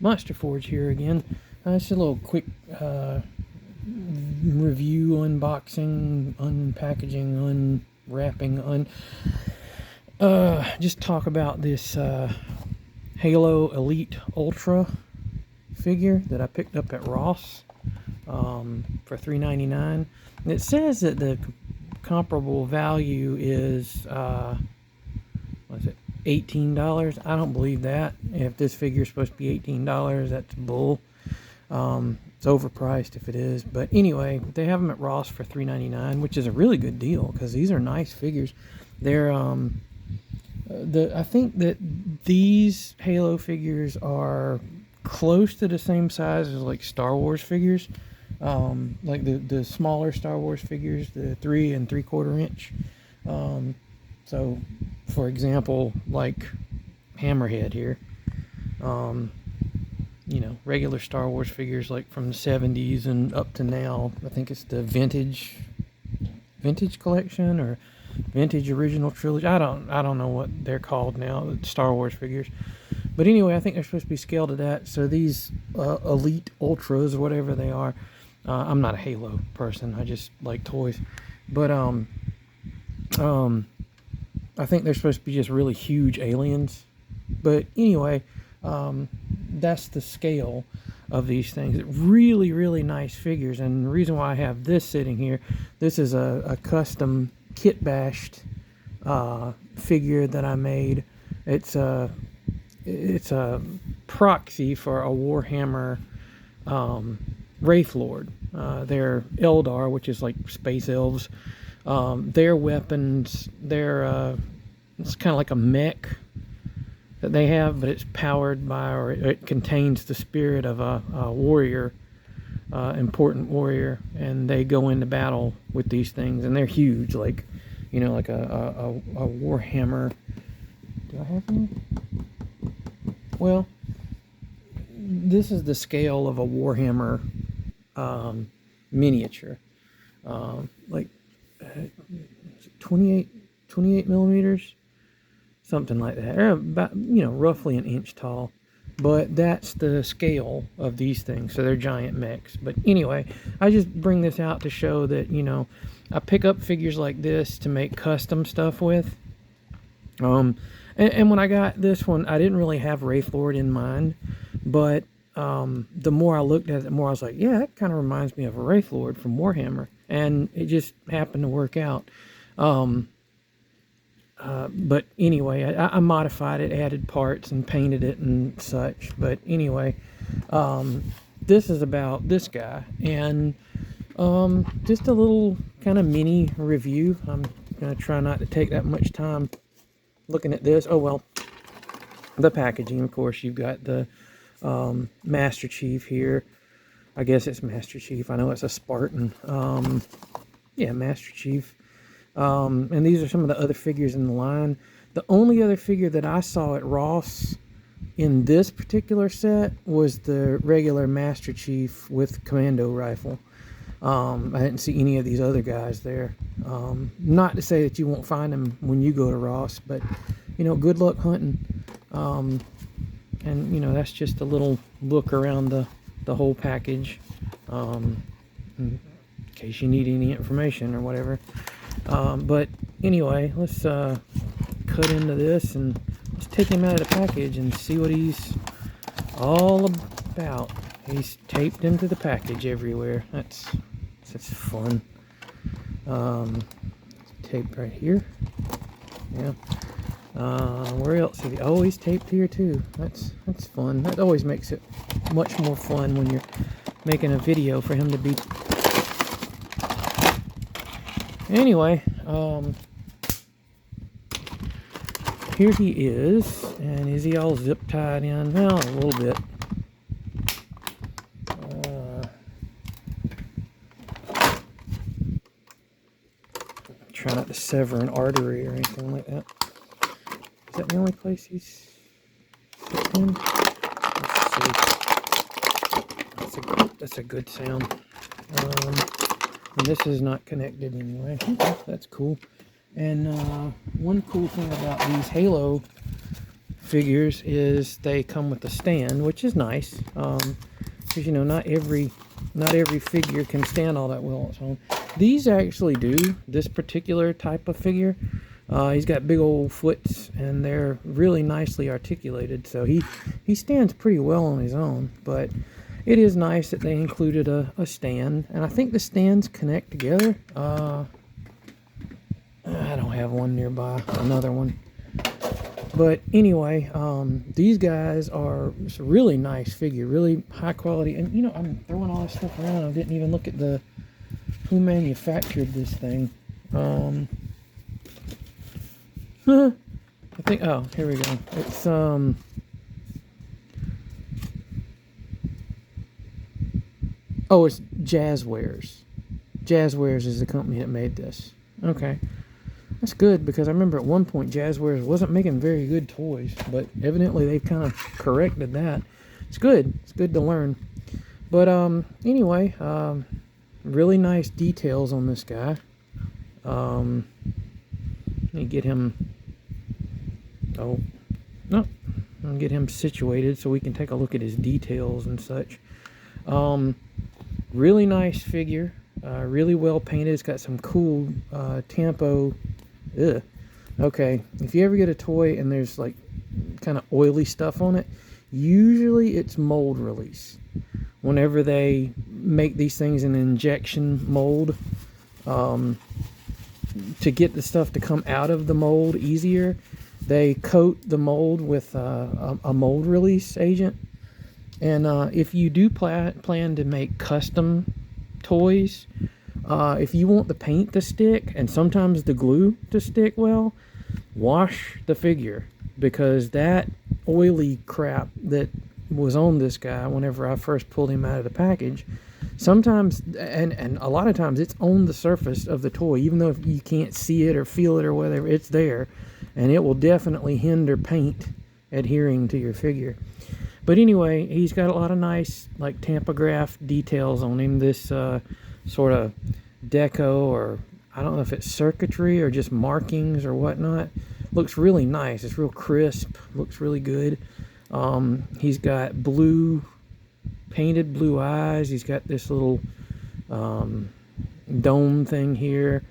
Monster Forge here again. It's a little quick review, unboxing, unpackaging, unwrapping, just talk about this Halo Elite Ultra figure that I picked up at Ross for $3.99. And it says that the comparable value is what is it, $18. I don't believe that. If this figure is supposed to be $18, that's bull. It's overpriced if it is. But anyway, they have them at Ross for $3.99, which is a really good deal because these are nice figures. They're I think that these Halo figures are close to the same size as like Star Wars figures, like the smaller Star Wars figures, the 3 3/4 inch. So, for example, like Hammerhead here, you know, regular Star Wars figures like from the 70s and up to now. I think it's the vintage collection or vintage original trilogy. I don't know what they're called now, Star Wars figures. But anyway, I think they're supposed to be scaled to that. So these Elite Ultras or whatever they are, I'm not a Halo person. I just like toys. But I think they're supposed to be just really huge aliens. But anyway, that's the scale of these things. Really, really nice figures. And the reason why I have this sitting here, this is a custom kit bashed figure that I made. It's a proxy for a Warhammer Wraith Lord. They're Eldar, which is like space elves. Their weapons, it's kind of like a mech that they have, but it's powered by, or it contains the spirit of a warrior, important warrior, and they go into battle with these things, and they're huge, like, you know, like a Warhammer. Do I have any? Well, this is the scale of a Warhammer miniature, like 28 millimeters, something like that. They're about, you know, roughly an inch tall. But that's the scale of these things, so they're giant mechs. But anyway, I just bring this out to show that, you know, I pick up figures like this to make custom stuff with. And when I got this one, I didn't really have Wraith Lord in mind, but the more I looked at it, the more I was like, yeah, that kind of reminds me of a Wraith Lord from Warhammer, and it just happened to work out. But anyway, I modified it, added parts, and painted it and such. But anyway, this is about this guy, and just a little kind of mini review. I'm going to try not to take that much time looking at this. Oh, well, the packaging, of course, you've got the Master Chief here. I guess it's Master Chief. I know it's a Spartan. Yeah, Master Chief. And these are some of the other figures in the line. The only other figure that I saw at Ross in this particular set was the regular Master Chief with commando rifle. I didn't see any of these other guys there. Not to say that you won't find them when you go to Ross, but, you know, good luck hunting. And, you know, that's just a little look around the whole package, in case you need any information or whatever. But anyway, let's cut into this and let's take him out of the package and see what he's all about. He's taped into the package everywhere. That's fun. Taped right here. Yeah. Where else? Oh, he's taped here too. That's fun. That always makes it much more fun when you're making a video for him to be. Anyway, here he is, and is he all zip tied in? Well, a little bit. Try not to sever an artery or anything like that. Is that the only place he's fit in? Let's see. That's a good sound. And this is not connected anyway. That's cool. And one cool thing about these Halo figures is they come with a stand, which is nice, because you know not every figure can stand all that well on its own. These actually do. This particular type of figure, he's got big old foots, and they're really nicely articulated, so he stands pretty well on his own. But it is nice that they included a stand, and I think the stands connect together. I don't have one nearby, another one. But anyway, these guys are it's a really nice figure, really high quality. And you know, I'm throwing all this stuff around. I didn't even look at who manufactured this thing. I think, oh, here we go. It's oh, it's Jazwares. Jazwares is the company that made this. Okay. That's good, because I remember at one point Jazwares wasn't making very good toys, but evidently they've kind of corrected that. It's good. It's good to learn. But anyway, really nice details on this guy. Let me get him. Oh, no. I'll get him situated so we can take a look at his details and such. Really nice figure. Really well painted. It's got some cool tampo. Ugh. Okay, if you ever get a toy and there's like kind of oily stuff on it, usually it's mold release. Whenever they make these things in injection mold, to get the stuff to come out of the mold easier, they coat the mold with a mold release agent. And if you do plan to make custom toys, if you want the paint to stick and sometimes the glue to stick well, wash the figure, because that oily crap that was on this guy whenever I first pulled him out of the package, sometimes and a lot of times it's on the surface of the toy, even though you can't see it or feel it or whatever, it's there, and it will definitely hinder paint adhering to your figure. But anyway, he's got a lot of nice like tampograph details on him. This sort of deco, or I don't know if it's circuitry or just markings or whatnot. Looks really nice. It's real crisp. Looks really good. He's got painted blue eyes. He's got this little dome thing here.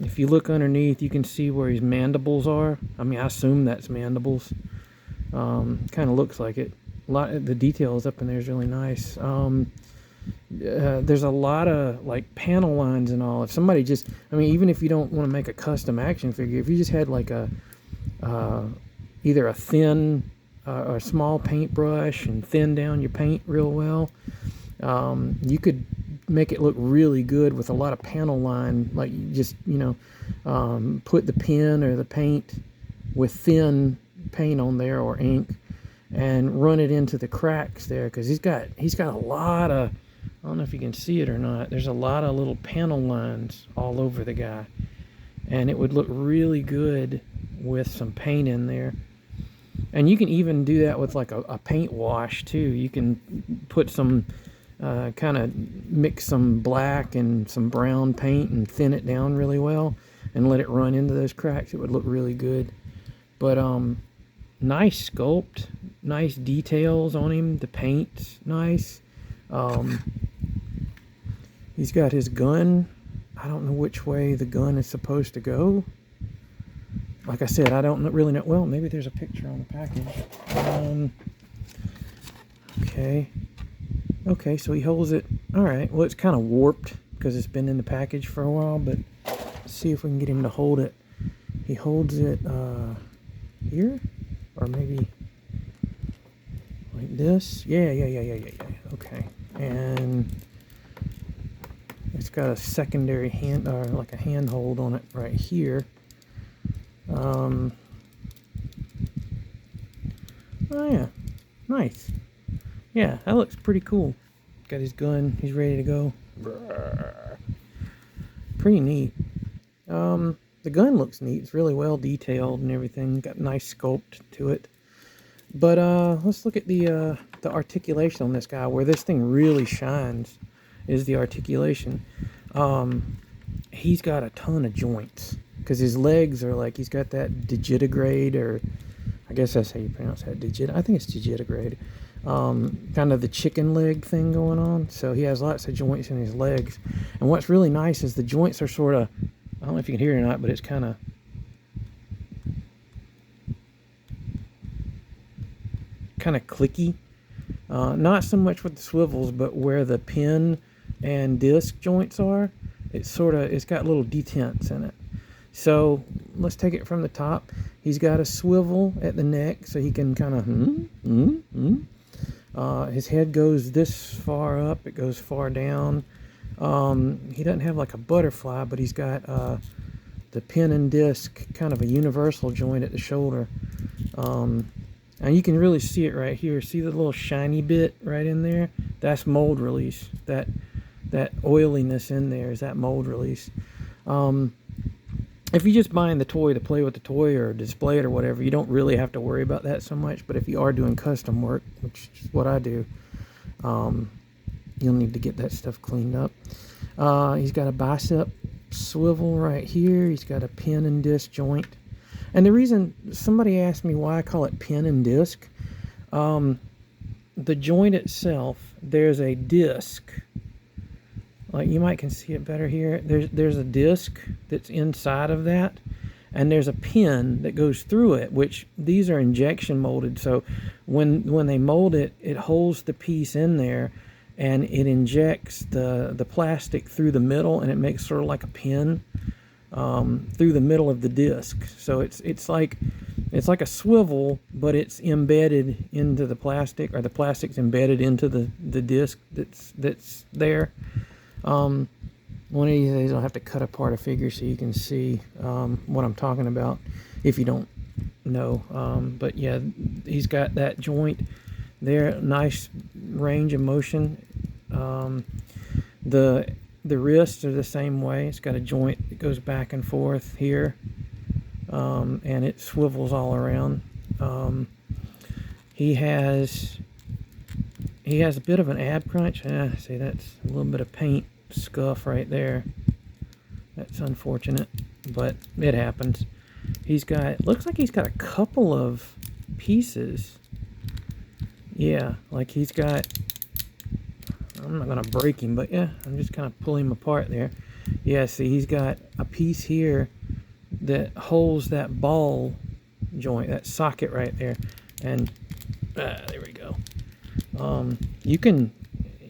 If you look underneath, you can see where his mandibles are. I mean, I assume that's mandibles. Kind of looks like it. A lot of the details up in there is really nice. There's a lot of like panel lines and all. If somebody just, I mean, even if you don't want to make a custom action figure, if you just had like either a thin or a small paintbrush and thin down your paint real well, you could make it look really good with a lot of panel line. Like you just, put the pen or the paint with thin paint on there or ink and run it into the cracks there, because he's got a lot of, I don't know if you can see it or not, there's a lot of little panel lines all over the guy, and it would look really good with some paint in there. And you can even do that with like a paint wash too. You can put some kind of mix some black and some brown paint and thin it down really well and let it run into those cracks. It would look really good. But nice sculpt, nice details on him. The paint's nice. He's got his gun. I don't know which way the gun is supposed to go. Like I said, I don't really know. Well, maybe there's a picture on the package. Okay, so he holds it. All right, well, it's kind of warped because it's been in the package for a while, but let's see if we can get him to hold it. He holds it here, or maybe like this. Yeah. Okay, and it's got a secondary hand, or like a handhold on it right here. Oh yeah, nice. Yeah, that looks pretty cool. Got his gun, he's ready to go. Pretty neat. The gun looks neat. It's really well detailed and everything. Got nice sculpt to it. But let's look at the articulation on this guy. Where this thing really shines is the articulation. He's got a ton of joints, because his legs are like, he's got that digitigrade, or I guess that's how you pronounce that. I think it's digitigrade. Kind of the chicken leg thing going on. So he has lots of joints in his legs. And what's really nice is the joints are sort of, I don't know if you can hear it or not, but it's kind of clicky. Not so much with the swivels, but where the pin and disc joints are, it's got little detents in it. So let's take it from the top. He's got a swivel at the neck, so he can kind of his head goes this far up, it goes far down. He doesn't have like a butterfly, but he's got the pin and disc, kind of a universal joint at the shoulder. And you can really see it right here. See the little shiny bit right in there? That's mold release. That oiliness in there is that mold release. If you're just buying the toy to play with the toy or display it or whatever, you don't really have to worry about that so much. But if you are doing custom work, which is what I do, you'll need to get that stuff cleaned up. He's got a bicep swivel right here. He's got a pin and disc joint. And the reason, somebody asked me why I call it pin and disc. The joint itself, there's a disc. Like you might can see it better here. There's a disc that's inside of that, and there's a pin that goes through it, which these are injection molded. So when they mold it, it holds the piece in there, and it injects the plastic through the middle, and it makes sort of like a pin through the middle of the disc. So it's like a swivel, but it's embedded into the plastic, or the plastic's embedded into the disc that's there. One of these days I'll have to cut apart a figure so you can see what I'm talking about if you don't know. But yeah, he's got that joint there, nice range of motion. The wrists are the same way. It's got a joint that goes back and forth here, and it swivels all around. He has a bit of an ab crunch. See, that's a little bit of paint scuff right there. That's unfortunate, but it happens. Looks like he's got a couple of pieces. Yeah, like he's got, I'm not going to break him, but yeah, I'm just kind of pulling him apart there. Yeah, see, he's got a piece here that holds that ball joint, that socket right there. And there we go.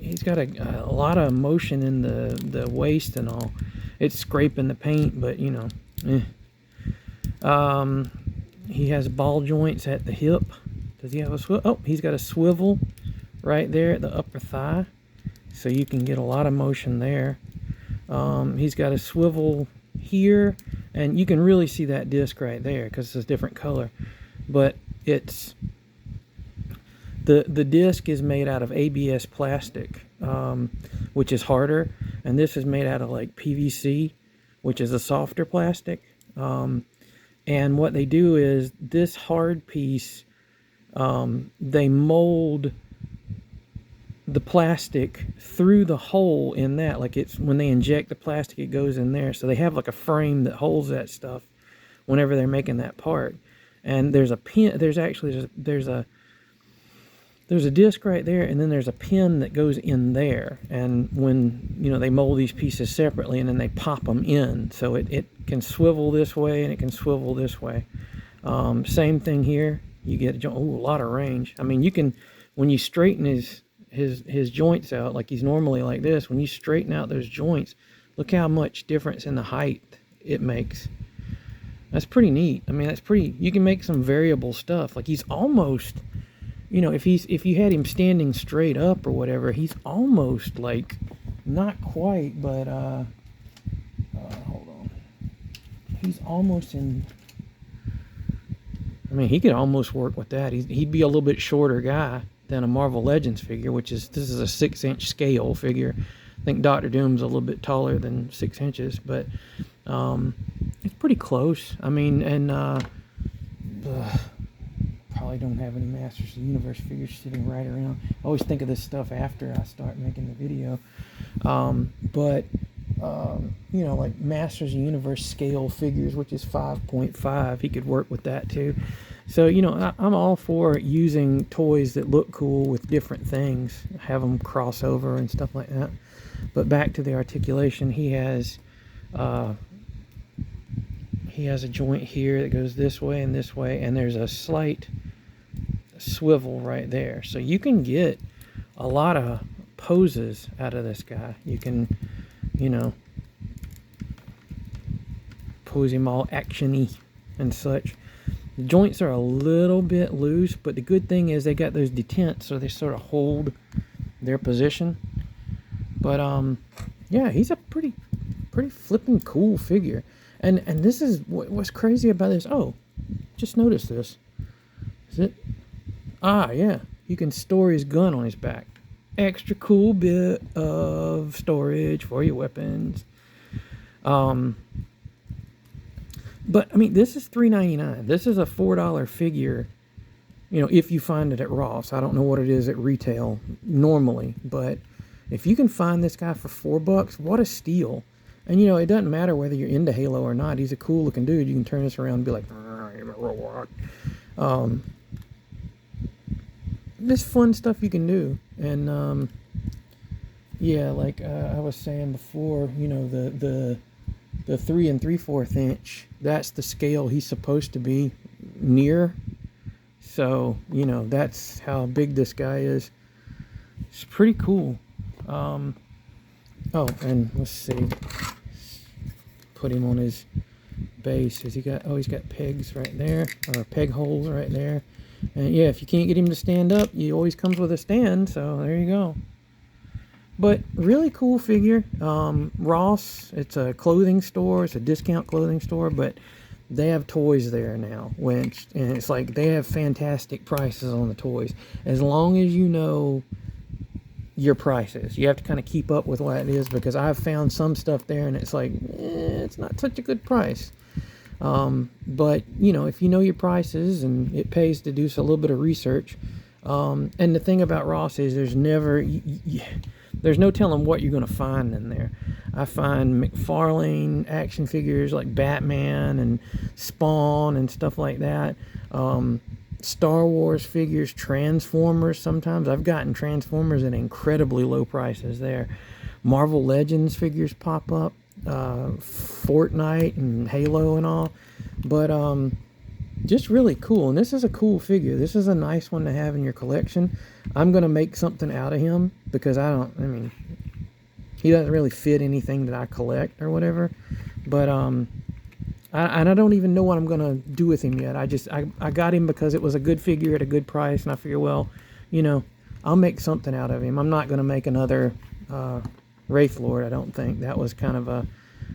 He's got a lot of motion in the waist and all. It's scraping the paint, but you know. He has ball joints at the hip. Does he have a swivel? Oh, he's got a swivel right there at the upper thigh, so you can get a lot of motion there. He's got a swivel here, and you can really see that disc right there because it's a different color. But it's the disc is made out of ABS plastic, which is harder, and this is made out of like PVC, which is a softer plastic. And what they do is this hard piece, they mold the plastic through the hole in that, like it's when they inject the plastic, it goes in there. So they have like a frame that holds that stuff whenever they're making that part. And there's a pin. There's a disc right there, and then there's a pin that goes in there. And when they mold these pieces separately, and then they pop them in, so it can swivel this way and it can swivel this way. Same thing here. You get a lot of range. I mean, you can, when you straighten his joints out, like he's normally like this, when you straighten out those joints, look how much difference in the height it makes. That's pretty neat. I mean, you can make some variable stuff. Like he's almost, if you had him standing straight up or whatever, he's almost like, not quite, but hold on. He's almost in, I mean, he could almost work with that. He'd be a little bit shorter guy than a Marvel Legends figure, this is a 6-inch scale figure. I think Doctor Doom's a little bit taller than 6 inches, but it's pretty close. I mean, and probably don't have any Masters of the Universe figures sitting right around. I always think of this stuff after I start making the video. But like Masters of the Universe scale figures, which is 5.5, he could work with that too. So, you know, I'm all for using toys that look cool with different things, have them cross over and stuff like that. But back to the articulation, uh, he has a joint here that goes this way, and there's a slight swivel right there. So you can get a lot of poses out of this guy. You can, you know, pose him all action-y and such. The joints are a little bit loose, but the good thing is they got those detents, so they sort of hold their position. But yeah, he's a pretty flipping cool figure. And this is what's crazy about this. Oh, just noticed this. Is it? Ah, yeah. You can store his gun on his back. Extra cool bit of storage for your weapons. But I mean, this is $3.99. This is a $4 figure. You know, if you find it at Ross. I don't know what it is at retail normally, but if you can find this guy for $4, what a steal. And you know, it doesn't matter whether you're into Halo or not. He's a cool looking dude. You can turn this around and be like, this fun stuff you can do. And yeah, like I was saying before, you know, the 3 3/4 inch, that's the scale he's supposed to be near. So, you know, that's how big this guy is. It's pretty cool. Oh, and let's see. Put him on his base. Has he got? Oh, he's got pegs right there, or peg holes right there. And yeah, if you can't get him to stand up, he always comes with a stand. So there you go. But really cool figure. Ross, it's a clothing store. It's a discount clothing store, but they have toys there now. And it's like they have fantastic prices on the toys. As long as you know your prices, you have to kind of keep up with what it is, because I've found some stuff there and it's like, it's not such a good price. But you know, if you know your prices, and it pays to do a little bit of research. And the thing about Ross is there's no telling what you're going to find in there. I find McFarlane action figures like Batman and Spawn and stuff like that. Star Wars figures, Transformers sometimes. I've gotten Transformers at incredibly low prices there. Marvel Legends figures pop up. Fortnite and Halo and all. But just really cool. And this is a cool figure. This is a nice one to have in your collection. I'm going to make something out of him, because he doesn't really fit anything that I collect or whatever. But I don't even know what I'm going to do with him yet. I got him because it was a good figure at a good price, and I figure, well, you know, I'll make something out of him. I'm not going to make another Wraith Lord, I don't think. That was kind of a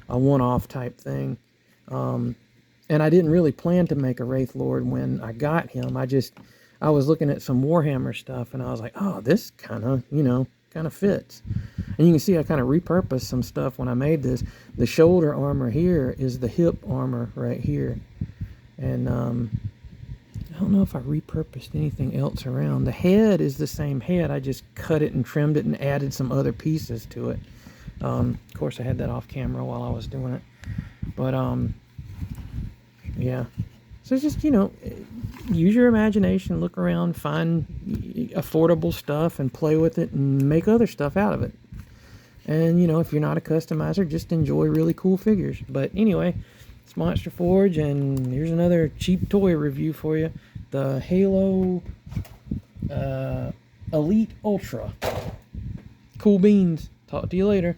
one-off type thing. And I didn't really plan to make a Wraith Lord when I got him. I was looking at some Warhammer stuff, and I was like, oh, this kind of fits. And you can see I kind of repurposed some stuff when I made this. The shoulder armor here is the hip armor right here. And I don't know if I repurposed anything else around. The head is the same head. I just cut it and trimmed it and added some other pieces to it. Of course, I had that off camera while I was doing it. But, yeah. So it's just, you know, use your imagination, look around, find affordable stuff and play with it and make other stuff out of it. And, you know, if you're not a customizer, just enjoy really cool figures. But anyway, it's Monster Forge, and here's another cheap toy review for you. The Halo Elite Ultra. Cool beans. Talk to you later.